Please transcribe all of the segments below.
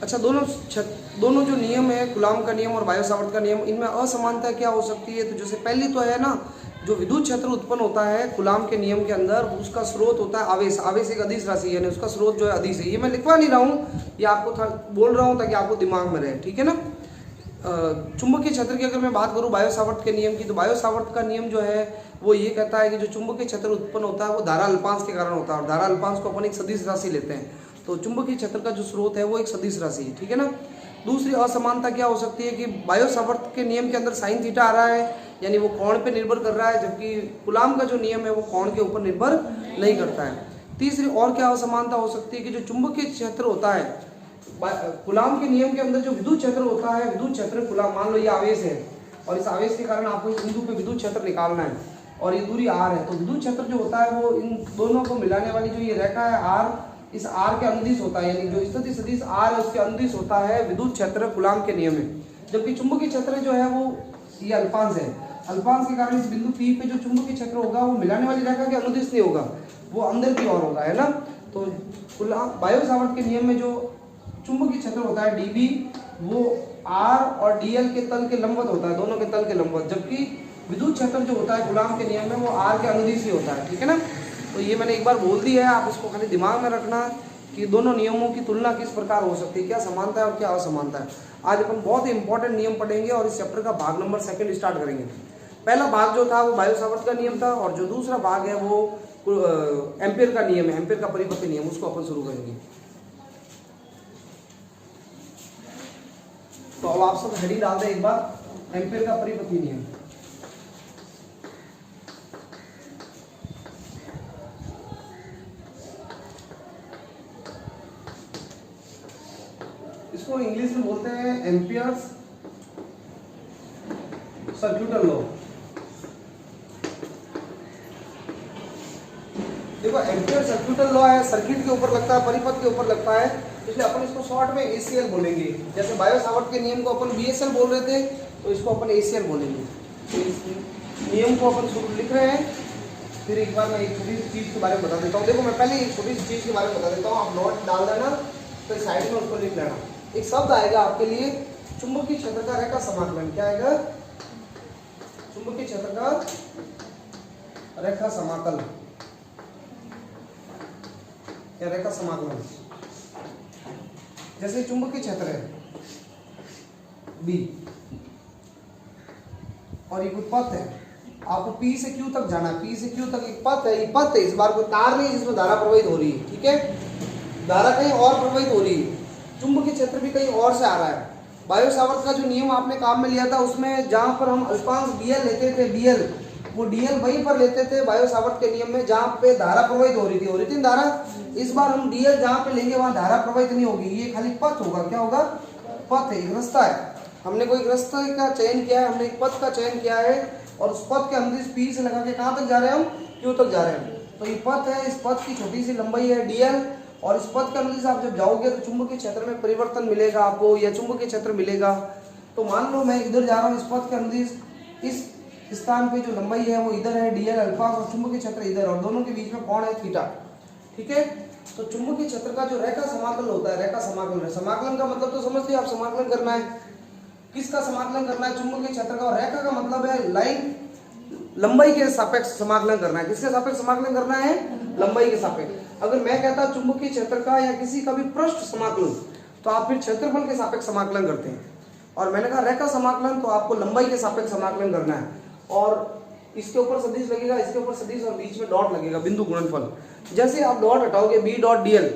अच्छा, दोनों जो नियम है, कूलाम का नियम और बायो-सावर्त का नियम, इनमें असमानता क्या हो सकती है? तो जैसे पहली तो है ना, जो विद्युत क्षेत्र उत्पन्न होता है कूलाम के नियम के अंदर, उसका स्रोत होता है आवेश। आवेश एक अदिश राशि है, यानी उसका स्रोत जो है अदिश है। ये मैं लिखवा नहीं रहा हूँ, ये आपको बोल रहा हूँ ताकि आपको दिमाग में रहे, ठीक है ना। चुंबकीय क्षेत्र की अगर मैं बात करूँ बायो-सावर्त के नियम की, तो बायो-सावर्त का नियम जो है वो ये कहता है कि जो चुंबकीय क्षेत्र उत्पन्न होता है वो धारा अल्पांश के कारण होता है, और धारा अल्पांश को अपन एक सदिश राशि लेते हैं। तो चुंबकीय क्षेत्र का जो स्रोत है वो एक सदिश राशि है, ठीक है ना। दूसरी असमानता क्या हो सकती है कि बायो-सावर्त के नियम के अंदर साइन थीटा आ रहा है, यानी वो कोण पे निर्भर कर रहा है, जबकि कूलाम का जो नियम है वो कोण के ऊपर निर्भर नहीं करता है। तीसरी और क्या असमानता हो सकती है कि जो चुंबकीय क्षेत्र होता है कूलाम के नियम के अंदर, जो विद्युत क्षेत्र होता है, विद्युत क्षेत्र कूलाम, मान लो ये आवेश है और इस आवेश के कारण आपको इस बिंदु पे विद्युत क्षेत्र निकालना है और ये दूरी r है, तो विद्युत क्षेत्र जो होता है वो इन दोनों को मिलाने वाली जो ये रेखा है r, इस r के अनुदिश होता है, यानी जो स्थिति सदिश r है उसके अनुदिश होता है विद्युत क्षेत्र कूलाम के नियम में। जबकि चुंबकीय क्षेत्र जो है वो ये अल्पांश है, अल्पांश के कारण इस बिंदु P पे जो चुंबकीय क्षेत्र होगा वो मिलाने वाली रेखा के अनुदिश नहीं होगा, वो अंदर की ओर होगा, है ना। तो कूलाम बायो-सावर्त के नियम में जो चुंबकीय क्षेत्र होता है dB, वो r और dl के तल के लंबवत होता है, दोनों के तल के लंबवत, जबकि विद्युत क्षेत्र जो होता है कूलाम के नियम में वो r के अनुदिश ही होता है, ठीक है ना। तो ये मैंने एक बार बोल दिया है, आप इसको खाली दिमाग में रखना कि दोनों नियमों की तुलना किस प्रकार हो सकती है, क्या समानता है और क्या असमानता है। आज अपन बहुत ही इंपॉर्टेंट नियम पढ़ेंगे और इस चैप्टर का भाग नंबर 2 स्टार्ट करेंगे। पहला भाग जो था वो बायो-सावर्त का नियम था, और जो दूसरा भाग है वो एम्पियर का नियम है, एम्पियर का परिपथी नियम, उसको अपन शुरू करेंगे। तो अब आप सब हेडिंग डाल दें एक बार, एम्पियर का परिपथी नियम। इसको इंग्लिश में बोलते हैं एम्पियर्स सर्क्यूटल लॉ। देखो, एम्पियर सर्क्यूटल लॉ है, सर्किट के ऊपर लगता है, परिपथ के ऊपर लगता है, इसलिए अपन इसको शॉर्ट में ACL बोलेंगे। जैसे बायो-सावर्त के नियम को अपन BSL बोल रहे थे, तो इसको अपन ACL बोलेंगे। तो इस नियम को अपन शुरू लिख रहे हैं, फिर एक बार मैं एक छोटी सी चीज के बारे में बता देता हूँ। देखो, मैं पहले एक छोटी सी चीज के बारे में बता देता हूँ, आप नोट डाल देना, फिर साइड में उसको लिख लेना। एक शब्द आएगा आपके लिए, चुंबकीय क्षेत्र का रेखा समाकलन। क्या आएगा? चुंबकीय क्षेत्र का रेखा समाकलन या रेखा समाकलन। जैसे चुंबकीय क्षेत्र है B और ये कोई पथ है, आपको P से Q तक जाना है, P से Q तक एक पथ है, ये पथ है, इस बार कोई तार नहीं जिसमें धारा प्रवाहित हो रही है, ठीक है। धारा कहीं और प्रवाहित हो रही है, चुंबकीय क्षेत्र भी कहीं और से आ रहा है। बायो-सावर्त का जो नियम आपने काम में लिया था, उसमें जहां पर हम अल्पांश dl लेते थे, dl, वो dl वहीं पर लेते थे बायो-सावर्त के नियम में जहां पे धारा प्रवाहित हो रही थी धारा। इस बार हम dl जहां पे लेंगे वहां धारा प्रवाहित नहीं होगी, ये खाली पथ होगा। क्या होगा? पथ है, एक रास्ता है। हमने कोई रास्ते का चयन किया है, हमने एक पथ का चयन किया है, और उस पथ के अनुदिश P से लगा के कहां तक जा रहे हैं हम? Q तक जा रहे हैं। तो ये पथ है, इस पथ की छोटी सी लंबाई है dl, और इस पथ के अनुदिश आप जब जाओगे तो चुंबकीय क्षेत्र में परिवर्तन मिलेगा आपको, या चुंबकीय क्षेत्र मिलेगा। तो मान लो मैं इधर जा रहा हूँ, इस पथ के अनुदिश इस स्थान पे जो लंबाई है वो इधर है dl अल्फा, और चुंबकीय क्षेत्र इधर, और दोनों के बीच में कोण है थीटा, ठीक है। तो चुंबकीय क्षेत्र का जो रेखा समाकलन होता है, रेखा समाकलन है, समाकलन का मतलब तो समझते हैं आप, समाकलन करना है। किसका समाकलन करना है? चुंबकीय क्षेत्र का। और रेखा का मतलब है लाइन, लंबाई के सापेक्ष समाकलन करना है। किसके सापेक्ष समाकलन करना है? लंबाई के सापेक्ष। अगर मैं कहता चुंबकीय क्षेत्र का या किसी का भी पृष्ठ समाकलन, तो आप फिर क्षेत्रफल के सापेक्ष समाकलन करते हैं। और मैंने कहा रेखा समाकलन, तो आपको लंबाई के सापेक्ष समाकलन करना है, और इसके ऊपर सदिश लगेगा, इसके ऊपर सदिश, और बीच में डॉट लगेगा, बिंदु गुणनफल। जैसे आप डॉट हटाओगे B डॉट dl,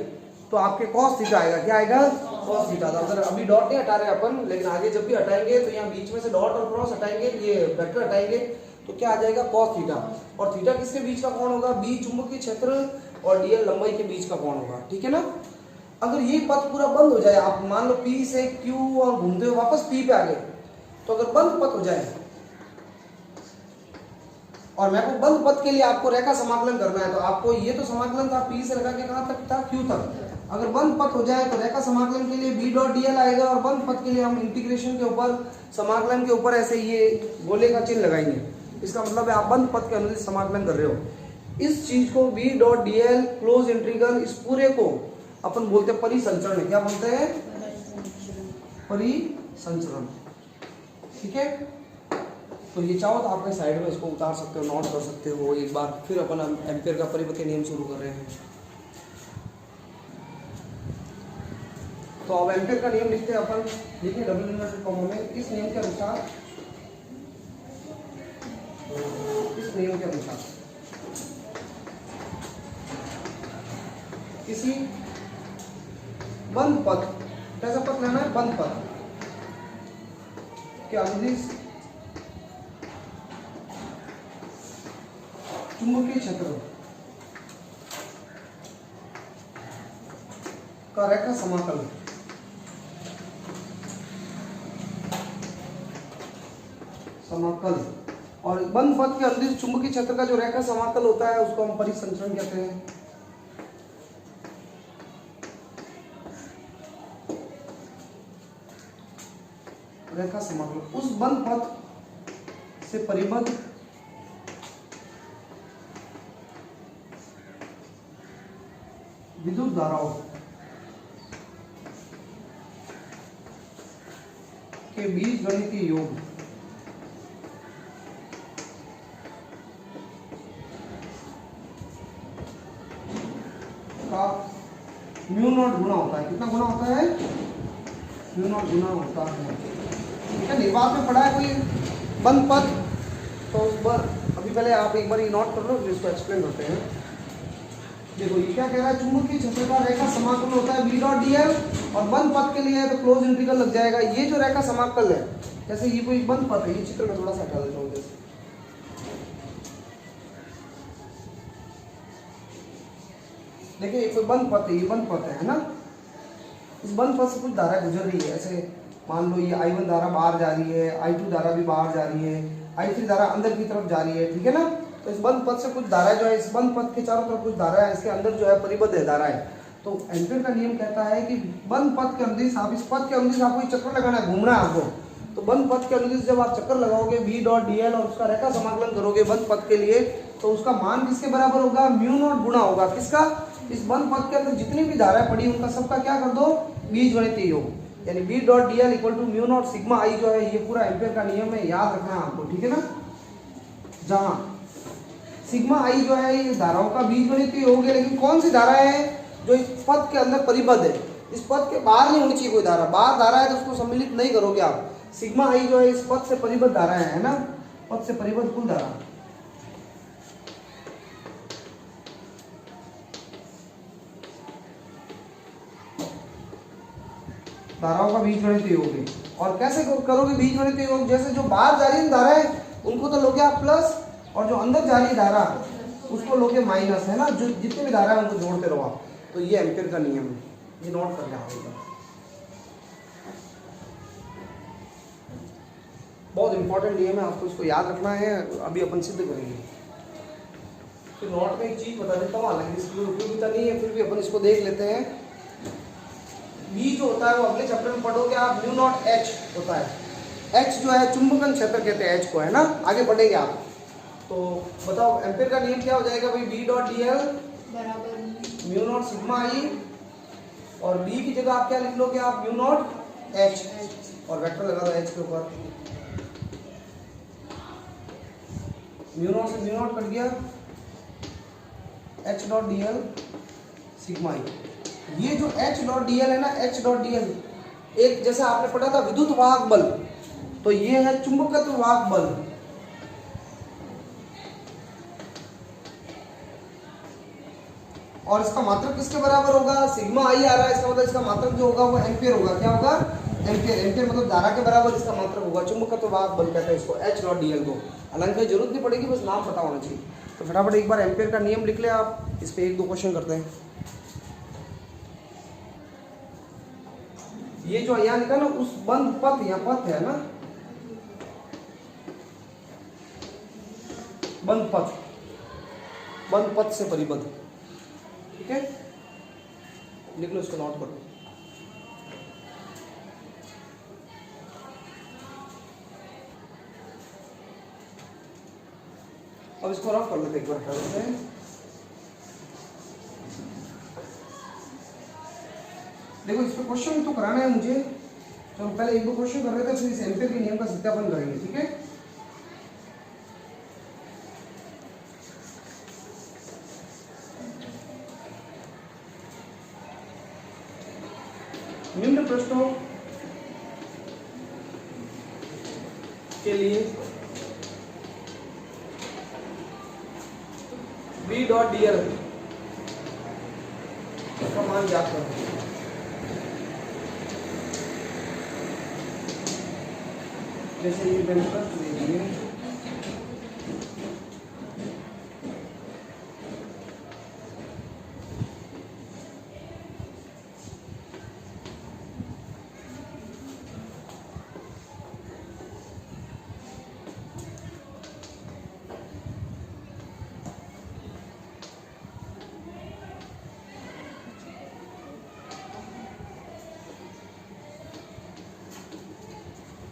तो आपके cos थीटा आएगा। क्या आएगा? cos theta. अगर अभी डॉट नहीं हटा रहे अपन, लेकिन आगे जब भी हटाएंगे तो यहाँ बीच में से डॉट और क्रॉस हटाएंगे, ये वेक्टर हटाएंगे, तो क्या आ जाएगा? cos theta. और थीटा किसके बीच का कोण होगा? B चुंबकीय क्षेत्र और dl लंबाई के बीच का कोण होगा, ठीक है ना। अगर ये पथ पूरा बंद हो जाए, आप मान लो P से Q और घूमते हुए वापस P पे आ गए, तो अगर बंद पथ हो जाए, और मैं को बंद पथ के लिए आपको रेखा समाकलन करना है, तो आपको ये तो समाकलन था P से लगा के कहां तक था? Q तक। अगर बंद पथ हो जाए तो रेखा समाकलन के लिए B डॉट dl आएगा, और बंद पथ के लिए हम इंटीग्रेशन के ऊपर, समाकलन के ऊपर ऐसे ये गोले का चिन्ह लगाएंगे। इसका मतलब है आप बंद पथ के अनुदिश समाकलन कर रहे हो। इस चीज को B dot dl close integral, इस पूरे को अपन बोलते हैं परिसंचरण। क्या बोलते हैं? परिसंचरण। ठीक है, तो ये चाहो तो आपके साइड में इसको उतार सकते हो, नोट कर सकते हो एक बार। फिर अपन एम्पियर का परिपथ के नियम शुरू कर रहे हैं। तो अब एम्पियर का नियम लिखते हैं अपन। देखिए डबल इन्वर्टेड कॉमा में इस नियम के अनुसार, इस नियम के अनुसार किसी बंद पथ, कैसा पथ लेना है, बंद पथ के अनुदिश चुंबकीय क्षेत्र का रेखा समाकल और बंद पथ के अनुदिश चुंबकीय क्षेत्र का जो रेखा समाकल होता है उसको हम परिसंचरण कहते हैं। रेखा समाकल उस बंद पथ से परिबद्ध विद्युत धाराओं के बीच गणितीय योग का म्यू नॉट गुना होता है। कितना गुना होता है, म्यू नॉट गुना होता है। ठीक है, निर्वात में पढ़ा है कोई बंद पथ, तो उस पर अभी पहले आप एक बार ये नोट कर लो, फिर इसको एक्सप्लेन करते हैं। देखो ये क्या कह रहा है, चुंबकीय क्षेत्र का रेखा समाकल होता है v डॉट dl, और बंद पथ के लिए है तो क्लोज इंटीग्रल लग जाएगा। ये जो रेखा समाकल है, जैसे ये कोई बंद पथ है, ये चित्र में थोड़ा सा हटा देता हूँ। जैसे देखिए ये कोई बंद पथ है, ये बंद पथ है ना, इस बंद पथ से कुछ धारा गुजर रही है। ऐसे मान लो ये I1 धारा बाहर जा रही है, I2 धारा भी बाहर जा रही है, I3 धारा अंदर की तरफ जा रही है। ठीक है ना, तो इस बंद पथ से कुछ धारा जो है, इस बंद पथ के चारों तरफ कुछ धारा है, इसके अंदर जो है परिबद्ध है धारा है। तो एम्पियर का नियम कहता है कि बंद पथ के अनुदिश, आप इस पथ के अनुदिश आपको चक्कर लगाना है, घूमना है आपको। तो बंद पथ के अनुदिश जब आप चक्कर लगाओगे v डॉट dl और उसका रेखा समाकलन करोगे बंद पथ के लिए, तो उसका मान किसके बराबर होगा, म्यू नॉट गुना होगा किसका, इस बंद पथ के अंदर जितनी भी धाराएं पड़ी उनका सबका क्या कर दो, बीजगणितीय योग, यानी v dot dl equal to mu not sigma i जो है, ये पूरा एम्पियर का नियम है, याद रखना है आपको। ठीक है ना, जहां सिग्मा i जो है ये धाराओं का बीजगणितीय योग है, लेकिन कौन सी धारा है जो इस पथ के अंदर परिबद्ध है, इस पथ के बाहर नहीं होनी चाहिए कोई धारा। बाहर धारा है तो उसको सम्मिलित नहीं करोगे आप। सिग्मा i जो है इस पथ से परिबद्ध धारा है ना, पथ से परिबद्ध कुल धारा। धाराओं का बीजगणितीय योग है। और कैसे करोगे बीजगणितीय योग, जैसे जो बाहर जा रही है धारा है उनको तो लोगे आप प्लस, और जो अंदर जा रही धारा उसको लोगे माइनस, है ना, जो जितनी भी धारा है उनको जोड़ते रहो आप। तो ये एम्पियर का नियम है, ये नोट कर लेना, बहुत इंपॉर्टेंट नियम है, आपको इसको याद रखना है। अभी अपन सिद्ध करेंगे। तो नोट में एक चीज बता देता हूँ, हालांकि इसकी उपयोगिता नहीं है, फिर भी अपन इसको देख लेते हैं। V जो होता है वो अगले चैप्टर में पढ़ोगे आप, म्यू नॉट H होता है। H जो है चुंबकन क्षेत्र कहते हैं H को, है ना, आगे पढ़ेंगे आप। तो बताओ एम्पियर का नियम क्या हो जाएगा भाई, v डॉट dl बराबर म्यू नॉट सिग्मा i, और b की जगह आप क्या लिख लोगे आप, म्यू नॉट h, और वेक्टर लगा दो h के ऊपर। म्यू नॉट से म्यू नॉट कट गया, h dot dl sigma i। ये जो h डॉट dl है ना, h डॉट dl एक जैसा आपने पढ़ा था विद्युत वाहक बल, तो ये है चुंबकत्व वाहक बल। और इसका मात्रक किसके बराबर होगा, सिग्मा आई आ रहा है, इसका मतलब इसका मात्रक जो होगा वो एम्पियर होगा। क्या होगा, एम्पियर। एम्पियर मतलब धारा के बराबर इसका मात्रक होगा। चुंबकत्व वाहक बल कहते हैं इसको, h डॉट dl को। हालांकि जरूरत नहीं पड़ेगी, बस नाम पता होना चाहिए। तो फटाफट एक बार एम्पियर का नियम लिख ले आप, इस पे एक दो क्वेश्चन करते हैं। ये जो यहाँ लिखा ना, उस बंद पथ, यहाँ पथ है ना, बंद पथ से परिबद्ध। ठीक है, लिख लो, इसको नोट करो। अब इसको रफ कर लेते एक बार, हटा देते हैं। देखो इस पे क्वेश्चन तो कराना है मुझे, तो हम पहले एक दो क्वेश्चन कर रहे थे, फिर इस एम्पीयर के नियम का सत्यापन करेंगे, ठीक है। निम्न प्रश्नों के लिए V डॉट dl का मान ज्ञात करें। जैसे ये मैंने प्रश्न दे दिए,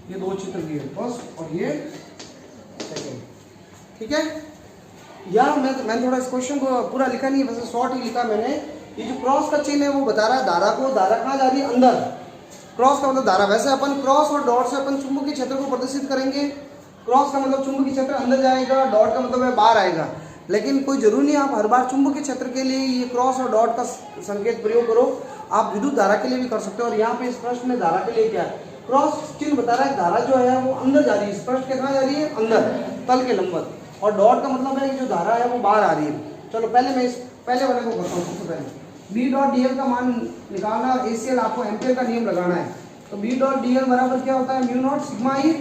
ये दो चित्र दिए, फर्स्ट और ये सेकंड, ठीक है। या मैं थोड़ा इस क्वेश्चन को पूरा लिखा नहीं, वैसे शॉर्ट ही लिखा मैंने। ये जो क्रॉस का चिन्ह है वो बता रहा है धारा को, धारा कहाँ जा रही है, अंदर। क्रॉस का मतलब धारा, वैसे अपन क्रॉस और डॉट से अपन चुंबकीय क्षेत्र को प्रदर्शित करेंगे। क्रॉस का मतलब चुंबकीय क्षेत्र अंदर जाएगा, डॉट का मतलब है बाहर आएगा। लेकिन कोई जरूरी नहीं आप हर बार चुंबकीय क्षेत्र के लिए ये क्रॉस और डॉट का संकेत प्रयोग करो, आप विद्युत धारा के लिए भी कर सकते हो। और यहाँ पे इस प्रश्न में धारा के लिए क्या है, क्रॉस चिन्ह बता रहा है धारा जो है वो अंदर जा रही है, स्पष्ट के कहाँ जा रही है, अंदर, तल के लंबवत। और डॉट का मतलब है कि जो धारा है वो बाहर आ रही है। चलो पहले मैं इस पहले वाले को करता हूँ। सबसे पहले B डॉट dl का मान निकालना, ACL आपको एम्पीयर का नियम लगाना है। तो B डॉट dl बराबर क्या होता है, म्यू नॉट सिग्मा ई।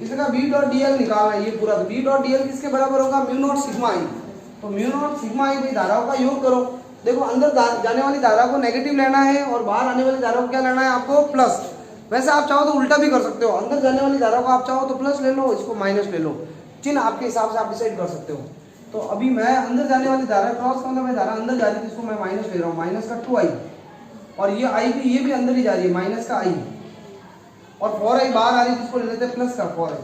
इसका B डॉट dl निकालना है ये पूरा। तो B डॉट dl किसके बराबर होगा, म्यू नॉट सिग्मा ई। तो म्यू नॉट सिग्मा ई भाई धाराओं का योग करो। देखो अंदर जाने वाली धारा को नेगेटिव लेना है और बाहर आने वाली धारा को क्या लेना है आपको, प्लस। वैसे आप चाहो तो उल्टा भी कर सकते हो, अंदर जाने वाली धारा को आप चाहो तो प्लस ले लो, इसको माइनस ले लो, चिन्ह आपके हिसाब से आप डिसाइड कर सकते हो। तो अभी मैं अंदर जाने वाली धारा, क्रॉस का मतलब धारा अंदर जा रही थी, इसको मैं माइनस ले रहा हूँ, माइनस का 2i। और ये i भी, ये भी अंदर ही जा रही है, माइनस का i। और 4i बाहर आ रही है, इसको ले लेते हैं प्लस का 4i।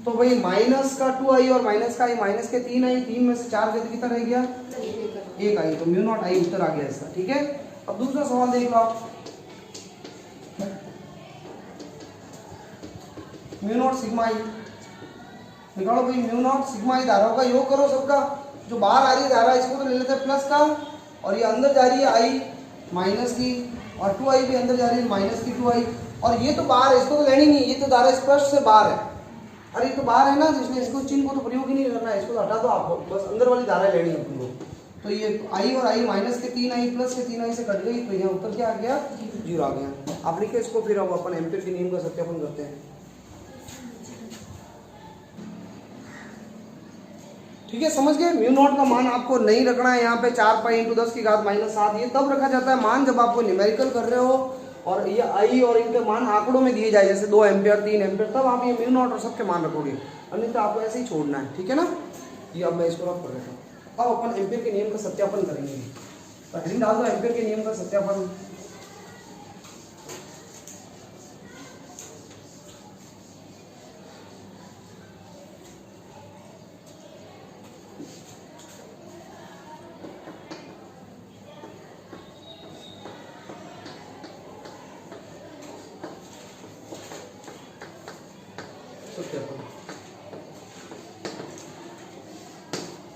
तो भाई माइनस का 2i और माइनस का i, माइनस के 3i, 3 में से 4 गति कितना रह गया, 1i। तो म्यू नॉट i उत्तर आ गया इसका, ठीक है। अब दूसरा सवाल देख लो आप, म्यू नॉट सिग्मा ई निकालो भाई। म्यू नॉट सिग्मा ई धाराओं का योग करो सबका। जो बाहर आ रही है धारा इसको तो ले लेते हैं प्लस का, और ये अंदर जा रही है आई माइनस की, और 2i भी अंदर जा रही है माइनस की 2i। और ये तो बाहर है, इसको तो लेनी नहीं, ये तो धारा स्पष्ट से बाहर है। अरे ये तो बाहर है ना, इसलिए इसको चिन्ह को तो प्रयोग ही नहीं करना है, इसको तो हटा दो आपको, बस अंदर वाली धारा लेनी है तुमको। तो ये i और i माइनस के 3i प्लस के 3i से कट गई, तो यहाँ उत्तर क्या आ गया, 0 आ गया। आप लिखे इसको, फिर अब अपन एम्पीयर के नियम का सत्यापन करते हैं, ठीक है। समझ गए, म्यू नॉट का मान आपको नहीं रखना है यहाँ पे 4 पाई × 10 की घात -7, ये तब रखा जाता है मान जब आपको न्यूमेरिकल कर रहे हो और ये आई और इनके मान आंकड़ों में दिए जाए, जैसे 2 एम्पीयर 3 एम्पीयर, तब आप ये म्यू नॉट और सबके मान रखोगे, अन्यथा आपको ऐसे ही छोड़ना है, ठीक है ना। ये अब मैं इसको रख कर देता हूँ। अब अपन एम्पीयर के नियम का सत्यापन करेंगे। तो हेडिंग डाल दो, एम्पीयर के नियम का सत्यापन।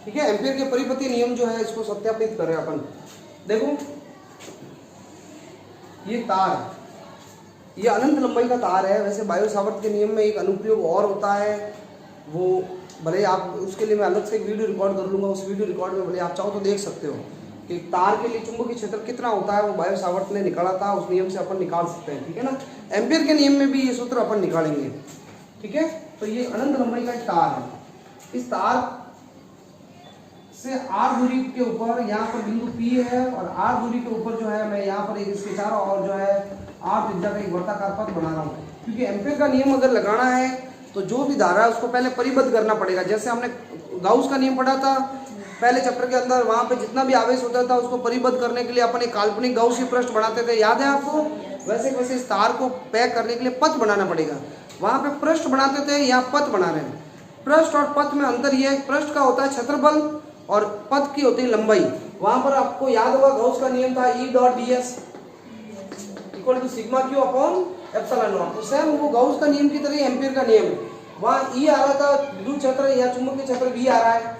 ठीक है, एम्पीयर के परिपति नियम जो है इसको सत्यापित करें अपन। देखो ये तार, ये अनंत लंबाई का तार है। वैसे बायो सावर्त के नियम में एक अनुप्रयोग और होता है, वो भले आप उसके लिए मैं अलग से एक वीडियो रिकॉर्ड कर लूंगा, उस वीडियो रिकॉर्ड में भले आप चाहो तो देख सकते हो कि तार के लिए चुंबकीय क्षेत्र कितना होता है, वो बायो सावर्त ने निकाला था, उस नियम से अपन निकाल सकते हैं, ठीक है ना। एम्पीयर के नियम में भी ये सूत्र अपन निकालेंगे, ठीक है। तो ये अनंत लंबाई का एक तार है, इस तार से r दूरी के ऊपर यहाँ पर बिंदु P है, और r दूरी के ऊपर जो है मैं यहाँ पर एक इसके चारों और जो है r त्रिज्या का एक वर्ताकार पथ बना रहा हूँ। क्योंकि एम्पीयर का नियम अगर लगाना है तो जो भी धारा है उसको पहले परिबद्ध करना पड़ेगा। जैसे हमने गाउस का नियम पढ़ा था पहले चैप्टर के अंदर, वहाँ पे जितना भी आवेश होता था उसको परिबद्ध करने के लिए अपन एक काल्पनिक गाउसी पृष्ठ बनाते थे, याद है आपको। वैसे वैसे इस तार को पैक करने के लिए पथ बनाना पड़ेगा। वहाँ पे पृष्ठ बनाते थे, यहाँ पथ बना रहे हैं। पृष्ठ और पथ में अंतर यह है, पृष्ठ का होता है क्षेत्रफल और पथ की होती है लंबाई। वहां पर आपको याद होगा गाउस का नियम था E dot ds, equal to sigma q upon epsilon nought. तो सेम वो गाउस का नियम की तरह एम्पियर का नियम है। वहाँ ई आ रहा था विद्युत क्षेत्र या चुंबकीय क्षेत्र बी आ रहा है,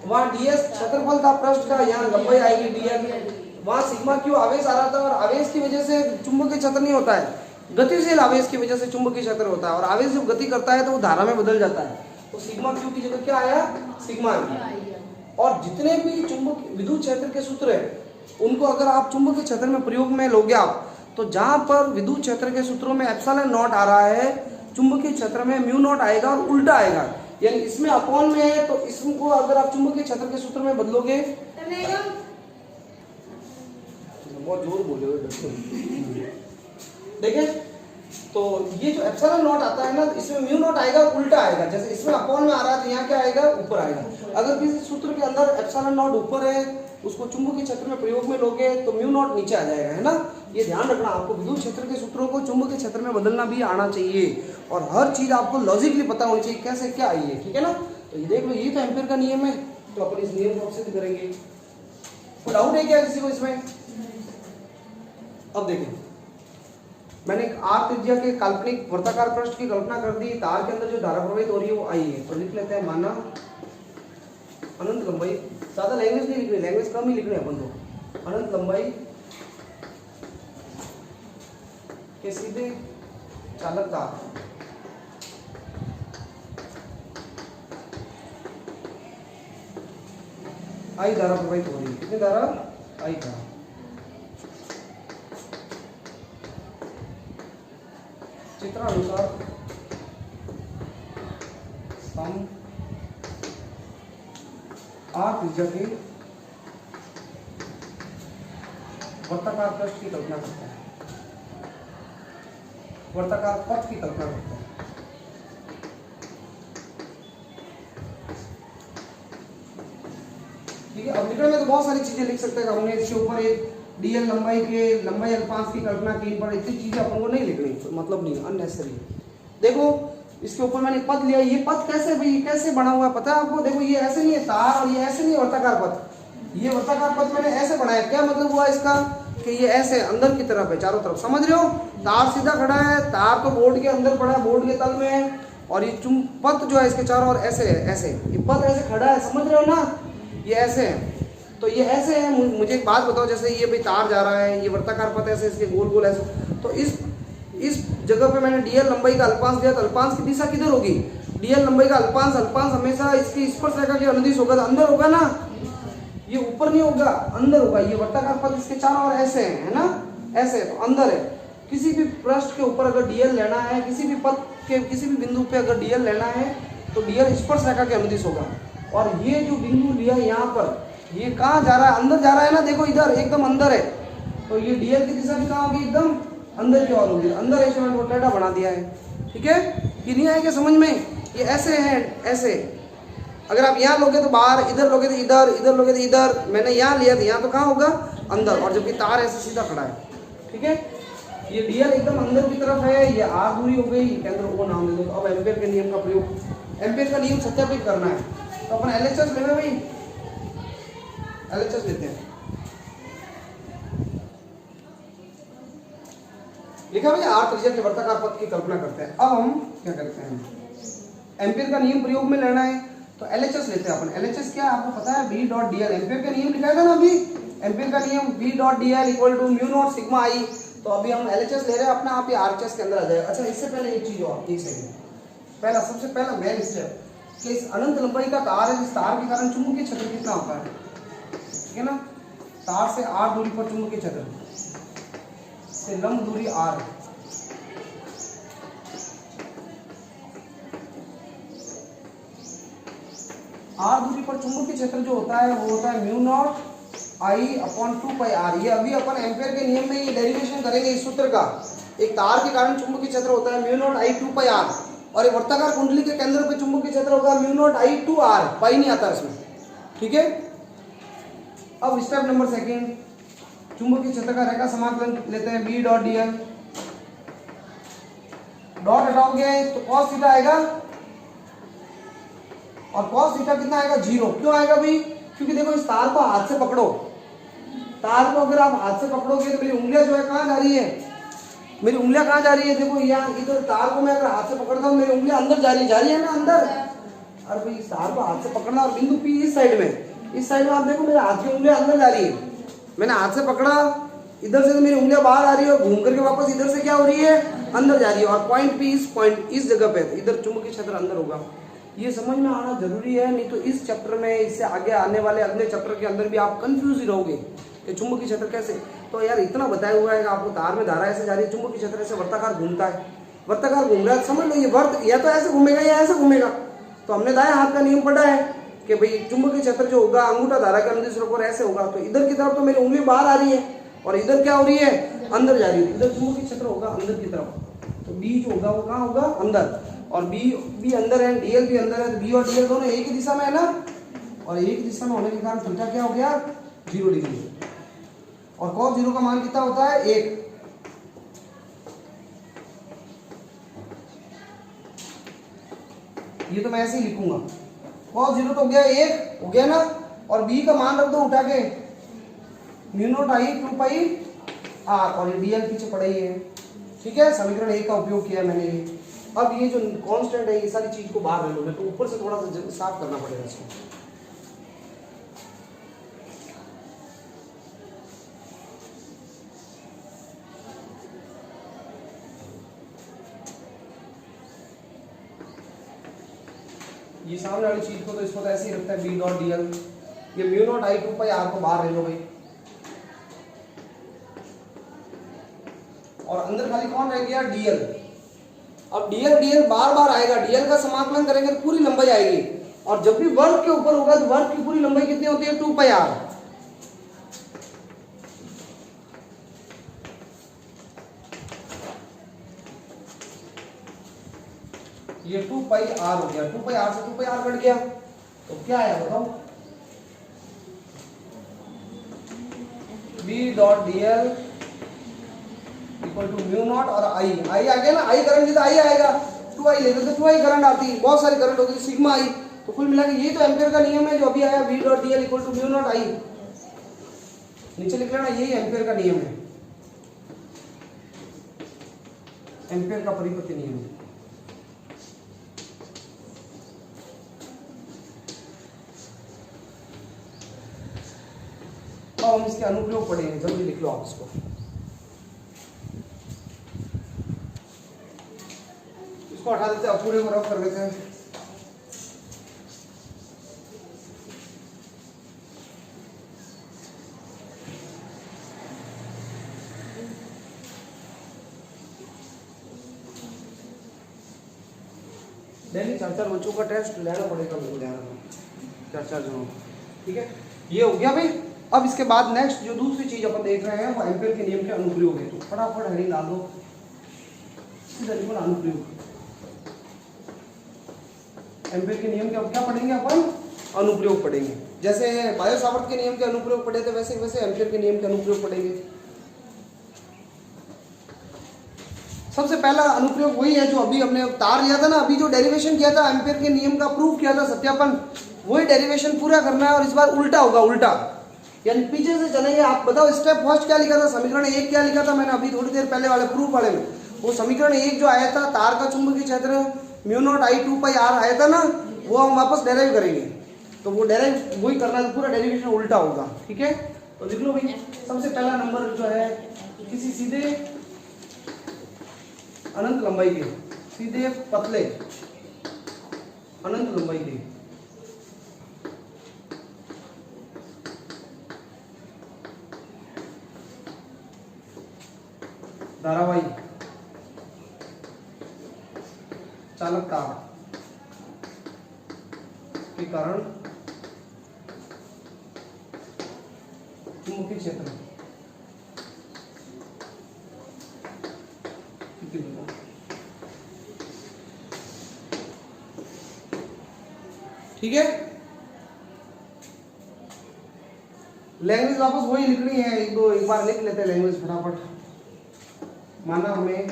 वहाँ ds क्षेत्रफल था पृष्ठ का, यहाँ लंबाई आएगी dl। वहाँ सिग्मा क्यू आवेश आ रहा था, और आवेश की वजह से चुंबकीय क्षेत्र नहीं होता है, गतिशील आवेश की वजह से चुंबकीय क्षेत्र होता है, और आवेश जब गति करता है तो वो धारा में बदल जाता है। तो सिग्मा क्यू की जगह क्या आया, सिग्मा आई। और जितने भी चुंबक विद्युत क्षेत्र के सूत्र है उनको अगर आप चुंबकीय क्षेत्र में प्रयोग में लोगे आप, तो जहां पर विद्युत क्षेत्र के सूत्रों में एप्सिलॉन नॉट आ रहा है, चुंबकीय क्षेत्र में म्यू नॉट आएगा और उल्टा आएगा। यानी इसमें अपॉन में है तो इसको अगर आप चुंबकीय क्षेत्र के सूत्र में बदलोगे, बहुत जोर बोले देखिए, तो ये जो एप्सिलॉन नॉट आता है ना, इसमें म्यू नॉट आएगा उल्टा आएगा। जैसे इसमें अपॉन में आ रहा है तो यहाँ क्या आएगा, ऊपर आएगा। अगर किसी सूत्र के अंदर एप्सिलॉन नॉट ऊपर है, उसको चुंबकीय क्षेत्र में प्रयोग में लोगे तो म्यू नॉट नीचे आ जाएगा, है ना। ये ध्यान रखना, आपको विद्युत क्षेत्र के सूत्रों को चुंबकीय क्षेत्र में बदलना भी आना चाहिए, और हर चीज आपको लॉजिकली पता होनी चाहिए कैसे क्या आई है, ठीक है ना। तो ये देख लो, ये तो एम्पियर का नियम है, तो अपन इस नियम को सिद्ध करेंगे। तो डाउट है क्या किसी को इसमें? अब देखें, मैंने एक आर त्रिज्या के काल्पनिक वर्ताकार पृष्ठ की कल्पना कर दी, तार के अंदर जो धारा प्रवाहित हो रही है वो आई है। तो लिख लेते हैं, माना अनंत लंबाई, ज्यादा लैंग्वेज नहीं लिख रही, लैंग्वेज कम ही लिख रहे हैं अपन तो। अनंत लंबाई के सीधे चालक तार आई धारा प्रवाहित हो रही है। कितनी धारा? आई धारा। चित्रानुसार हम आर त्रिज्या के वर्ताकार पृष्ठ की कल्पना करते हैं, वर्ताकार पथ की कल्पना करते हैं। ठीक है, अब लिखने में तो बहुत सारी चीजें लिख सकते हैं। हमने इसके ऊपर एक डीएल लंबाई अल्पांश की कल्पना की, पर इतनी चीजें अपन को नहीं लिखनी, मतलब नहीं, अननेसेसरी। देखो इसके ऊपर मैंने पथ लिया, ये पथ कैसे भाई कैसे बना हुआ है पता है आपको? देखो ये ऐसे नहीं है तार, और ये ऐसे नहीं है वर्ताकार पथ। ये वर्ताकार पथ मैंने ऐसे बनाया, क्या मतलब हुआ इसका कि ये ऐसे अंदर की तरफ है, चारों तरफ, समझ रहे हो। तार सीधा खड़ा है, तार तो बोर्ड के अंदर पड़ा है, बोर्ड के तल में है, और ये पथ जो है इसके चारों ओर ऐसे है, ऐसे ये पथ ऐसे खड़ा है, समझ रहे हो ना, ये ऐसे है। तो ये ऐसे है, मुझे एक बात बताओ, जैसे ये भाई तार जा रहा है, ये वर्ताकार पथ ऐसे इसके गोल गोल ऐसे, तो इस जगह पे मैंने डीएल लंबाई का अल्पांश दिया, तो अल्पांश की दिशा किधर होगी? डीएल लंबाई का अल्पांश हमेशा इसकी स्पर्श रेखा के अनुदिश होगा, तो अंदर होगा ना, ये ऊपर नहीं होगा, अंदर होगा। ये वर्ताकार पथ इसके चारों ओर ऐसे है ना, ऐसे, तो अंदर है। किसी भी पृष्ठ के ऊपर अगर डीएल लेना है, किसी भी पथ के किसी भी बिंदु पे अगर डीएल लेना है, तो डीएल स्पर्श रेखा के अनुदिश होगा। और ये जो बिंदु लिया यहाँ पर, ये कहाँ जा रहा है? अंदर जा रहा है ना, देखो इधर एकदम अंदर है, तो ये डीएल की दिशा भी कहाँ होगी? एकदम अंदर की ओर होगी। अंदर ऐसे मैंने वो टेढ़ा बना दिया है, ठीक है। ये नहीं आएगा समझ में, ये ऐसे है, ऐसे। अगर आप यहाँ लोगे तो बाहर, इधर लोगे तो इधर, इधर लोगे तो इधर। मैंने यहाँ लिया तो यहाँ तो कहाँ होगा? अंदर, और जबकि तार ऐसे सीधा खड़ा है, ठीक है। ये डीएल एकदम अंदर की तरफ है, ये आर दूरी हो गई, केंद्र ओ नाम दे दो। अब एम्पियर के नियम का प्रयोग, एम्पियर का नियम सत्यापित करना है, तो अपन एलएचएस लेना भाई, एलएचएस लेते हैं। लिखा भाई आर त्रिज्या के वर्ताकार पथ की कल्पना करते हैं। अब हम क्या करते हैं, एम्पियर का नियम प्रयोग में लेना है, तो एलएचएस लेते हैं अपन। एलएचएस क्या है आपको पता है? बी डॉट डीएल, एम्पियर का नियम लिखा था ना अभी, एम्पियर का नियम B dot DL equal to mu not sigma I. तो अभी हम एलएचएस ले रहे हैं अपना, आप ये आरएचएस के अंदर आ जाएगा। अच्छा, इससे पहले एक चीज और, एक सेकंड, पहला सबसे पहला मेन स्टेप कि इस अनंत लंबाई का तार है, इस तार के कारण चुंबकीय क्षेत्र कितना होता है, ठीक है ना। तार से आर दूरी पर चुंबकीय क्षेत्र से लंब दूरी आर, आर दूरी पर चुंबकीय क्षेत्र जो होता है वो होता है mu nought I upon 2 pi r. ये अभी अपन एम्पियर के नियम में ये डेरिवेशन करेंगे इस सूत्र का। एक तार के कारण चुंबकीय क्षेत्र होता है mu nought I 2 pi r, और एक वर्ताकार कुंडली के केंद्र पे चुंबकीय क्षेत्र होगा म्यू नॉट आई 2 आर, पाई नहीं आता इसमें, ठीक है। अब स्टेप नंबर सेकंड, चुंबकीय क्षेत्र का रेखा समाकलन लेते हैं, बी डॉट डीएल, डॉट हटाओगे तो cos थीटा आएगा, और cos थीटा कितना आएगा? 0। क्यों आएगा भाई? क्योंकि देखो इस तार को हाथ से पकड़ो, तार को अगर आप हाथ से पकड़ोगे तो मेरी उंगलियां जो है कहाँ जा रही है? मेरी उंगलियां कहाँ जा रही है, देखो यहाँ इधर तार को मैं अगर हाथ से पकड़ता हूँ मेरी उंगलियां अंदर जा रही है ना अंदर। अरे भाई इस तार को हाथ से पकड़ना और बिंदु पी इस साइड में आप देखो मेरे हाथ की उंगलियां अंदर जा रही है। मैंने हाथ से पकड़ा, इधर से तो मेरी उंगलियां बाहर आ रही है और घूम करके वापस इधर से क्या हो रही है, अंदर जा रही है। और पॉइंट पी इस जगह पे इधर चुंबकीय क्षेत्र अंदर होगा। ये समझ में आना जरूरी है, नहीं तो इस चैप्टर में इससे आगे आने वाले अगले चैप्टर के अंदर भी आप कंफ्यूज ही रहोगे कि चुंबकीय क्षेत्र कैसे। तो यार इतना बताया हुआ है कि आपको तार में धारा ऐसे जा रही है, चुंबकीय क्षेत्र ऐसे वर्ताकार घूमता है, वर्ताकार घूम रहा है, समझ लो ये वर्त या तो ऐसे घूमेगा या ऐसे घूमेगा। तो हमने दाएं हाथ का नियम पढ़ा है कि भाई चुंबकीय क्षेत्र जो होगा अंगूठा धारा के अनुदिश और ऐसे होगा। तो इधर की तरफ तो मेरी उंगली बाहर आ रही है और इधर क्या हो रही है, अंदर जा रही है। इधर चुंबकीय क्षेत्र होगा अंदर की तरफ, तो बी जो होगा वो कहाँ होगा, अंदर। और बी अंदर है, डीएल भी अंदर है, तो बी और डीएल दोनों एक ही दिशा में है ना, और एक दिशा में होने के कारण थीटा क्या हो गया, 0 डिग्री। और cos 0 का मान कितना होता है, 1। ये तो मैं ऐसे ही लिखूंगा, cos 0 तो हो गया 1 हो गया ना, और b का मान रख दो उठा के μ0I 2πr, और ये dl पीछे पड़ा ही है। ठीक है, समीकरण 1 का उपयोग किया मैंने ये। अब ये जो कांस्टेंट है ये सारी चीज को बाहर ले लो, तो ऊपर से थोड़ा सा साफ करना पड़ेगा इसको। ये सामने वाली चीज को तो इसको तो ऐसे ही रखता है b डॉट dl। ये μ0I 2πr को बाहर ले लो भाई, और अंदर खाली कौन रह गया, dl। अब dl बार बार आएगा, dl का समाकलन करेंगे तो पूरी लंबाई आएगी, और जब भी वर्ग के ऊपर होगा तो वर्ग की पूरी लंबाई कितनी होती है, 2πr। ये 2πr हो गया, 2πr से 2πr कट गया, तो क्या आया बताओ, b dot dl equal to μ0 और I आ गया ना, I करंट तो I आएगा, 2I लेते तो 2I करंट आती है, बहुत सारी करंट होगी, सिग्मा I। तो कुल मिला के ये तो एम्पियर का नियम है जो अभी आया, b dot dl equal to μ0 I, नीचे लिख लेना, यही एम्पियर का नियम है, एम्पियर का परिपत्र नियम है। अब हम इसके अनुप्रयोग पढ़ेंगे, जल्दी लिख लो आप इसको। इसको हटा देते हैं, पूरे को रफ कर देते हैं। डेली 4-4 बच्चों का टेस्ट लेना पड़ेगा, बिल्कुल ध्यान रखना, 4-4 जनों। ठीक है, ये हो गया भाई। अब इसके बाद नेक्स्ट जो दूसरी चीज अपन देख रहे हैं वो एम्पियर के नियम के अनुप्रयोग है। तो फटाफट हेडिंग डाल दो, सीधा लिखो अनुप्रयोग। एम्पियर के नियम के अब क्या पढ़ेंगे अपन, अनुप्रयोग पढ़ेंगे। जैसे बायो सावर्त के नियम के अनुप्रयोग पढ़े थे वैसे वैसे एम्पियर के नियम के अनुप्रयोग पढ़ेंगे। सबसे पहला अनुप्रयोग वही है जो अभी हमने तार लिया था ना, अभी जो डेरिवेशन किया था एम्पियर के नियम का प्रूफ किया था, सत्यापन, वही डेरिवेशन पूरा करना है। और इस बार उल्टा होगा, उल्टा यानी पीछे से चलेंगे। आप बताओ स्टेप फर्स्ट क्या लिखा था, समीकरण 1 क्या लिखा था मैंने अभी थोड़ी देर पहले वाले प्रूफ वाले में, वो समीकरण 1 जो आया था, तार का चुंबकीय क्षेत्र μ0I 2πr आया था ना, वो हम वापस डेराइव करेंगे। तो वो डेराइव वही करना है, पूरा डेरिवेशन उल्टा होगा। ठीक है, तो लिख लो भाई। सबसे पहला नंबर जो है, किसी सीधे अनंत लंबाई के, सीधे पतले अनंत लंबाई के धारावाही चालक तार के कारण चुंबकीय क्षेत्र ठीक है। लैंग्वेज वापस वही लिखनी है, एक बार लिख लेते हैं लैंग्वेज फटाफट। माना हमें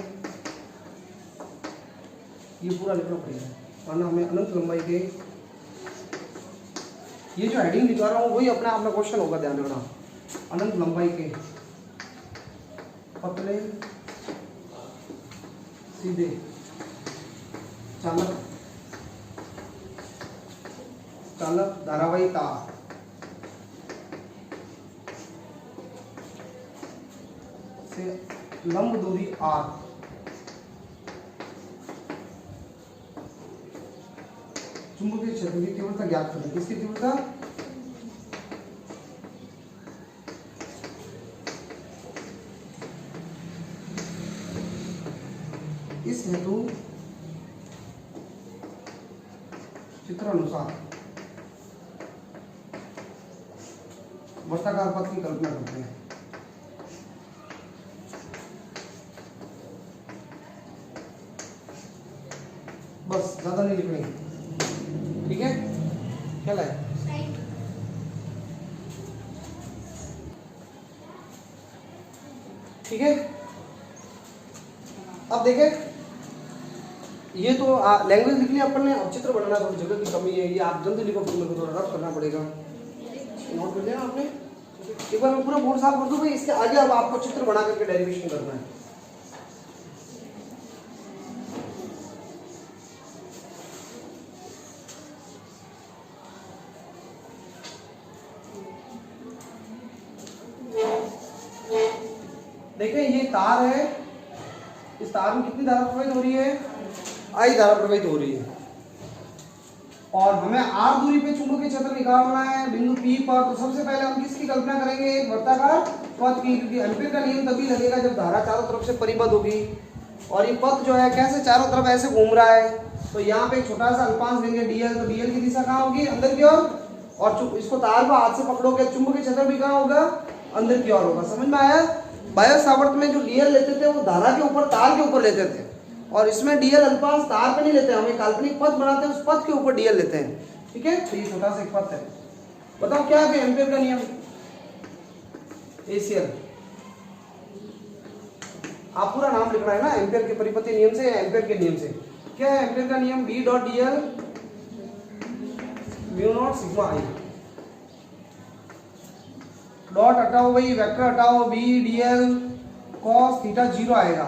ये पूरा लिखना पड़ेगा, माना हमें अनंत लंबाई के, ये जो हेडिंग लिखा रहा हूँ वही अपने आप में क्वेश्चन होगा, ध्यान रखना। अनंत लंबाई के पतले सीधे चालक चालक धारावाही तार से लंब दूरी r चुंबकीय क्षेत्र की तीव्रता ज्ञात करें। किसकी तीव्रता? इस हेतु चित्र अनुसार वर्ताकार पथ की कल्पना करते हैं। बस ज्यादा नहीं लिखनी, ठीक है? क्या है? ठीक है, अब देखें, ये तो लैंग्वेज लिख लिया अपन ने। अब चित्र बनाना थोड़ी जगह की कमी है, ये आप जल्दी लिखो, फिर मेरे को थोड़ा रफ करना पड़ेगा। नोट कर लिया आपने? एक बार मैं पूरा बोर्ड साफ कर दूं भाई, इसके आगे अब आपको चित्र बना करके डेरिवेशन करना है। देखिए ये तार है, इस तार में कितनी धारा प्रवाहित हो रही है? I धारा प्रवाहित हो रही है, और हमें r दूरी पे चुंबकीय क्षेत्र निकालना है बिंदु P पर। तो सबसे पहले हम किसकी कल्पना करेंगे? एक वर्ताकार पथ की, क्योंकि एम्पीयर का नियम तभी लगेगा जब धारा चारों तरफ से परिबद्ध होगी। और ये पथ जो है कैसे चारों तरफ ऐसे घूम रहा है, तो यहाँ पे एक छोटा सा अल्पांश लेंगे dl, तो dl की दिशा कहाँ होगी? अंदर की ओर। और इसको तार को हाथ से पकड़ोगे, चुंबकीय क्षेत्र भी कहाँ होगा? अंदर की ओर होगा। समझ में आया? बायो सावर्त में जो dl लेते थे वो धारा के ऊपर, तार के ऊपर लेते थे, और इसमें dl अल्पांश तार पे नहीं लेते, हम एक काल्पनिक पथ बनाते हैं, उस पथ के ऊपर dl लेते हैं। ठीक है, तो ये छोटा सा एक पथ है। बताओ क्या है एम्पीयर का नियम? ACL, आप पूरा नाम लिखना है ना, एम्पीयर के परिपति नियम से या एम्पीयर के नियम से। क्या है एम्पीयर का नियम? B dot dl mu naught sigma I। Dot हटाओ भाई, वेक्टर हटाओ, B dl cos थीटा 0 आएगा,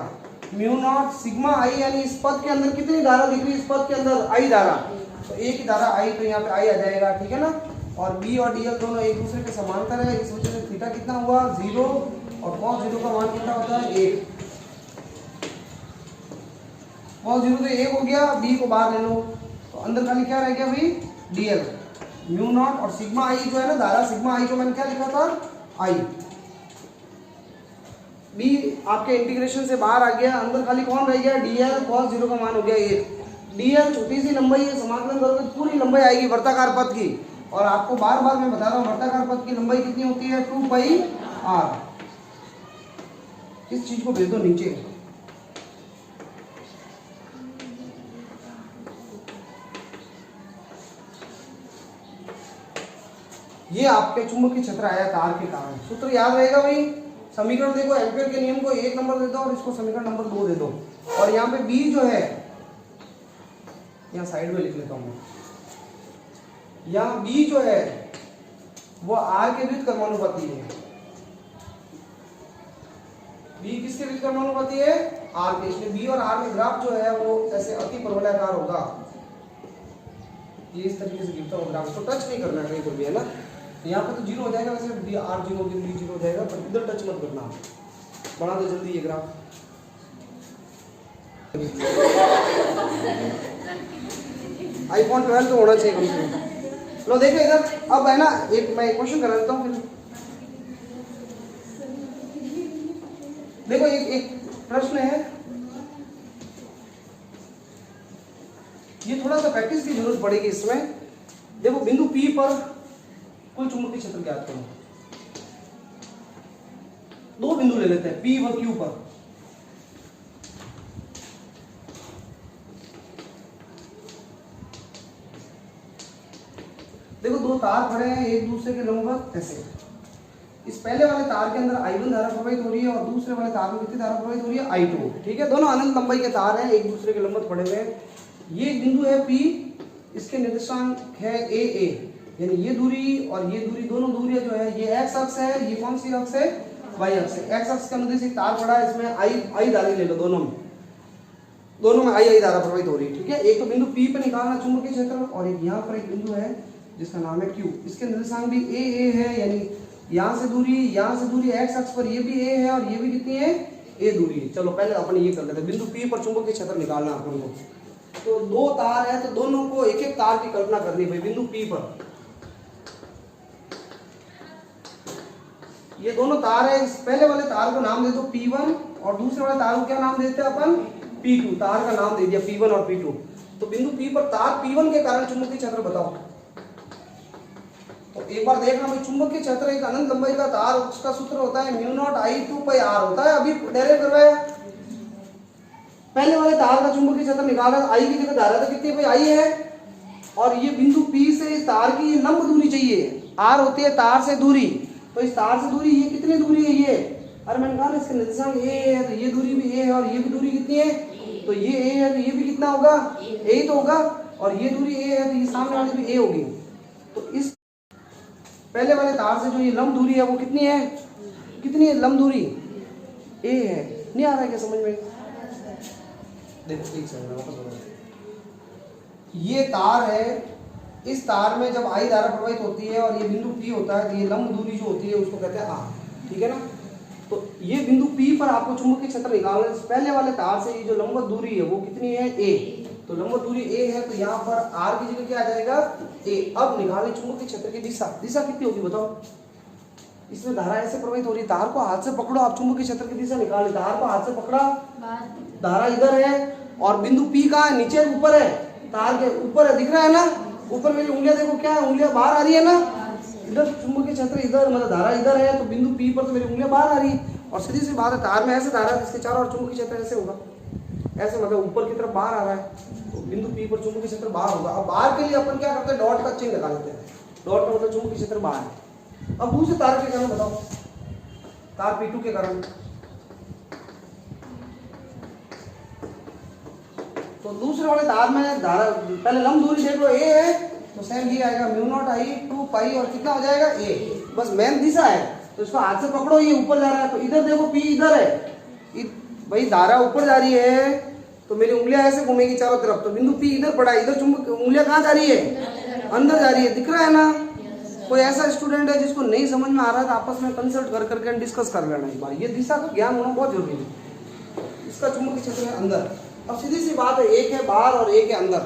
म्यू नॉट सिग्मा I, यानी इस पथ के अंदर कितनी धारा दिख रही है? इस पथ के अंदर I धारा, तो एक ही धारा I, तो यहाँ पे I आ जाएगा। ठीक है ना? और B और dl दोनों एक दूसरे के समांतर है, इस वजह से थीटा कितना हुआ? 0, और cos 0 का मान कितना होता है? 1। cos 0 तो 1 हो गया, B को बाहर ले लो, तो अंदर खाली क्या रह गया भाई? dl म्यू नॉट, और सिग्मा I जो है ना धारा, सिग्मा I को मैंने क्या लिखा था? I। B आपके इंटीग्रेशन से बाहर आ गया, अंदर खाली कौन रह गया? dl cos 0 का मान हो गया 1। dl छोटी सी लंबाई है, समाकलन करोगे पूरी लंबाई आएगी वर्ताकार पथ की। और आपको बार बार मैं बता रहा हूँ वर्ताकार पथ की लंबाई कितनी होती है? 2 पाई r। इस चीज को भेज दो नीचे। ये आपके चुंबकीय क्षेत्र आया तार के कारण। सूत्र याद रहेगा भाई? समीकरण देखो, एम्पीयर के नियम को 1 नंबर दे दो और इसको समीकरण नंबर 2 दे दो। और यहाँ पे B जो है, यहाँ साइड में लिख लेता हूँ मैं, यहाँ B जो है वो R के व्युत्क्रमानुपाती है। B किसके व्युत्क्रमानुपाती है? R के। इसलिए B और R में ग्राफ जो है वो ऐसे अति परवलयाकार होगा, ये इस तरीके से गिरता हुआ ग्राफ, इसको टच नहीं करना कहीं पर भी, है ना? यहाँ पे तो 0 हो जाएगा, वैसे R 0 होगी, B 0 हो जाएगा, पर इधर टच मत करना। बढ़ा दो जल्दी ये ग्राफ। iPhone 12 तो होना चाहिए कम से कम। लो देखो इधर, अब है ना, एक मैं क्वेश्चन करा देता हूँ फिर। देखो एक प्रश्न है, ये थोड़ा सा प्रैक्टिस की जरूरत पड़ेगी इसमें। देखो बिंदु P पर कुल चुंबकीय क्षेत्र ज्ञात करो। दो बिंदु ले लेते हैं P व Q पर। देखो दो तार खड़े हैं एक दूसरे के लंबवत ऐसे। इस पहले वाले तार के अंदर I1 धारा प्रवाहित हो रही है और दूसरे वाले तार में कितनी धारा प्रवाहित हो रही है? I2। ठीक है, दोनों अनंत लंबाई के तार हैं, एक दूसरे के लंबवत पड़े हुए हैं। ये बिंदु है P, इसके निर्देशांक है AA, यानी ये दूरी और ये दूरी, दोनों दूरियां जो है, ये x अक्ष है, ये कौन सी अक्ष है? y अक्ष है। x अक्ष के अनुदेश एक तार पड़ा है, इसमें I धारा ले लो दोनों में। दोनों में आई धारा प्रवाहित हो रही है। ठीक है, एक तो बिंदु P पे निकालना चुंबकीय क्षेत्र और एक यहाँ पर एक बिंदु है जिसका नाम है Q। इसके निर्देशांक भी ए है, यानी यहाँ से दूरी x अक्ष पर ये भी a है और ये भी कितनी है a दूरी है। चलो पहले अपन ये कर लेते हैं, बिंदु P पर चुंबकीय क्षेत्र निकालना अपन को। तो दो तार है तो दोनों को एक एक तार की कल्पना करनी है भाई। बिंदु P पर ये दोनों तार है, इस पहले वाले तार को नाम दे दो P1 और दूसरे वाले तार को क्या नाम देते हैं अपन P2। तार का नाम दे दिया P1 और P2। तो बिंदु P पर तार P1 के कारण चुंबकीय क्षेत्र बताओ। तो एक बार देखना भाई, चुंबकीय क्षेत्र एक अनंत लंबाई का तार, उसका सूत्र होता है μ0I2πr होता है। अभी डायरेक्ट करवाया, पहले वाले तार का चुंबकीय क्षेत्र निकाला, I की जगह धारा तो कितनी है भाई I है, और ये बिंदु P से इस तार की लंब दूरी चाहिए। R होती है तार से दूरी, तो इस तार से दूरी ये कितनी दूरी है ये, अरे मैंने कहा ना इसके निर्देशांक a है तो ये दूरी भी a है और ये भी दूरी कितनी है, तो ये a है तो ये भी कितना होगा a ही तो होगा, और ये दूरी a है तो ये सामने वाली भी a होगी। तो इस पहले वाले तार से जो ये लंब दूरी है वो कितनी है लंब दूरी a है। नहीं आ रहा है क्या समझ में? देखो एक सेकंड वापस बोलो, ये तार है, इस तार में जब I धारा प्रवाहित होती है और ये बिंदु P होता है तो ये लंब दूरी जो होती है उसको कहते हैं R। ठीक है ना, तो ये बिंदु P पर आपको चुंबकीय क्षेत्र निकालना है। पहले वाले तार से ये जो लंबवत दूरी है वो कितनी है a, तो लंबवत दूरी a है तो यहाँ पर R की जगह क्या आ जाएगा a। अब निकालें चुंबकीय क्षेत्र की दिशा कितनी होगी बताओ। इसमें धारा ऐसे प्रवाहित हो रही है, तार को हाथ से पकड़ो आप, चुंबकीय क्षेत्र की दिशा निकालें। तार को हाथ से पकड़ा, धारा इधर है और बिंदु P कहाँ है, नीचे ऊपर है, तार के ऊपर है, दिख रहा है ना, ऊपर मेरी उंगलियां देखो, क्या है उंगलियां बाहर आ रही है ना, इधर चुंबकीय क्षेत्र इधर, मतलब धारा इधर है, तो बिंदु P पर तो मेरी उंगलियां बाहर आ रही है। और सीधी सी बात है, तार में ऐसे धारा है इसके चारों ओर चुंबकीय क्षेत्र ऐसे होगा, ऐसे मतलब ऊपर की तरफ बाहर आ रहा है, तो बिंदु P पर चुंबकीय क्षेत्र बाहर होगा। अब बाहर के लिए अपन क्या करते हैं, डॉट का चिन्ह लगा देते हैं, डॉट का मतलब चुंबकीय क्षेत्र बाहर है। अब दूसरे तार के कारण बताओ, तार P2 के कारण, तो दूसरे वाले तार में धारा पहले लंब दूरी देख लो a है, तो सेम ये आएगा μ0I2π और कितना हो जाएगा a। बस मेन दिशा है तो इसको हाथ से पकड़ो, ये ऊपर जा रहा है, तो इधर देखो P इधर है, भाई धारा ऊपर जा रही है तो मेरी उंगलियां ऐसे घूमेगी चारों तरफ, तो बिंदु P इधर पड़ा है, इधर चुंबक उंगलियां कहाँ जा रही है, अंदर जा रही है, दिख रहा है ना। कोई ऐसा स्टूडेंट है जिसको नहीं समझ में आ रहा है तो आपस में कंसल्ट कर करके डिस्कस कर लेना एक बार, ये दिशा का ज्ञान होना बहुत जरूरी है। इसका चुंबकीय क्षेत्र है अंदर। अब सीधी सी बात है, एक है बाहर और एक है अंदर,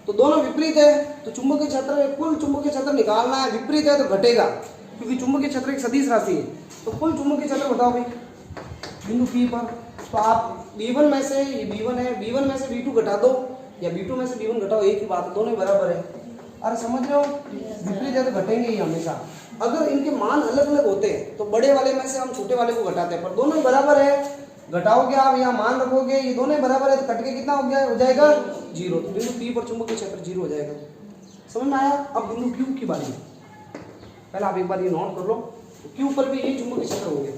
तो दोनों विपरीत है, तो चुंबकीय क्षेत्र में कुल चुंबकीय क्षेत्र निकालना है, विपरीत है तो घटेगा, क्योंकि चुंबकीय क्षेत्र एक सदिश राशि है। तो कुल चुंबकीय क्षेत्र बताओ भाई बिंदु P पर, तो आप B1 में से, ये B1 है, B1 में से B2 घटा दो या B2 में से B1 घटाओ, एक ही बात है, दोनों बराबर है। अरे समझ रहे हो, विपरीत है तो घटेंगे ही हमेशा। अगर इनके मान अलग अलग होते हैं तो बड़े वाले में से हम छोटे वाले को घटाते हैं, पर दोनों बराबर है, घटाओगे आप यहाँ मान रखोगे, ये दोनों बराबर है तो कट के कितना हो जाएगा 0, तो बिंदु P पर चुंबकीय क्षेत्र 0 हो जाएगा। समझ में आया? अब बिंदु Q की बारी, पहले आप एक बार ये नोट कर लो, तो Q पर भी ये चुंबकीय क्षेत्र हो गया।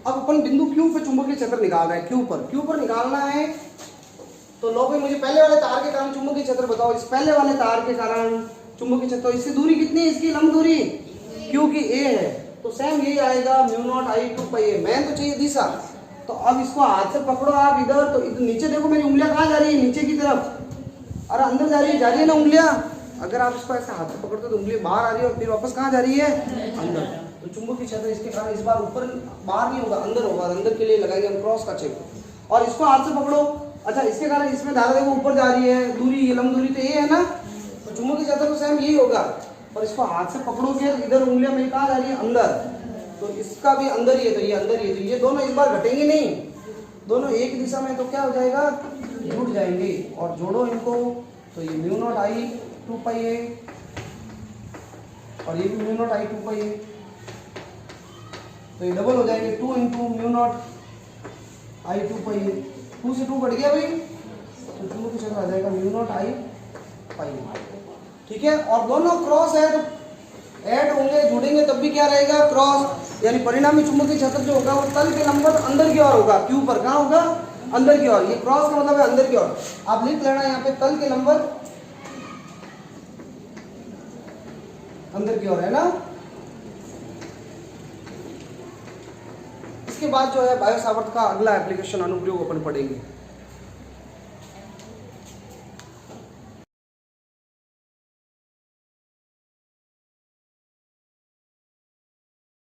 अब अपन बिंदु Q पे चुंबकीय क्षेत्र निकाल रहे हैं, Q पर निकालना है, तो लो भाई मुझे पहले वाले तार के कारण चुंबकीय क्षेत्र बताओ। इस पहले वाले तार के कारण चुंबकीय क्षेत्र, इसकी दूरी कितनी है, इसकी लंब दूरी Q की a है, तो सेम यही आएगा μ0I2π। मैंने तो चाहिए दिशा, तो अब इसको हाथ से पकड़ो आप इधर, तो इधर नीचे देखो मेरी उंगलियां कहाँ जा रही है, नीचे की तरफ, अरे अंदर जा रही है ना उंगलियां। अगर आप इसको ऐसे हाथ से पकड़ते तो उंगली बाहर आ रही है और फिर वापस कहाँ जा रही है, अंदर। तो चुंबकीय क्षेत्र इसके कारण इस बार ऊपर बाहर नहीं होगा, अंदर होगा, अंदर के लिए लगाएंगे हम क्रॉस का चिन्ह, और इसको हाथ से पकड़ो। अच्छा, इसके कारण इसमें धारा देखो ऊपर जा रही है, दूरी ये लंब दूरी तो ये है ना, तो चुंबकीय क्षेत्र तो सेम यही होगा, और इसको हाथ से पकड़ोगे इधर उंगलियां मेरी कहाँ जा रही है, अंदर, तो इसका भी अंदर ही है, तो ये अंदर ही है, तो ये दोनों इस बार घटेंगे नहीं, दोनों एक दिशा में, तो क्या हो जाएगा, जुड़ जाएंगे। और जोड़ो इनको, तो ये μ0I2π है और ये भी μ0I2π है, तो ये डबल हो जाएंगे, 2 × μ0I2π है, 2 से 2 कट गया भाई, तो चुंबकीय क्षेत्र आ जाएगा μ0I π। ठीक है, और दोनों क्रॉस है तो ऐड होंगे, जुड़ेंगे तब भी क्या रहेगा, क्रॉस, यानी परिणामी चुंबकीय क्षेत्र जो होगा वो तल के लंबवत अंदर की ओर होगा। Q पर कहाँ होगा, अंदर की ओर, ये क्रॉस का मतलब है अंदर की ओर। आप लिख लेना यहाँ पे तल के लंबवत अंदर की ओर है ना। इसके बाद जो है बायो सावर्त का अगला एप्लीकेशन अनुप्रयोग अपन पढ़ेंगे।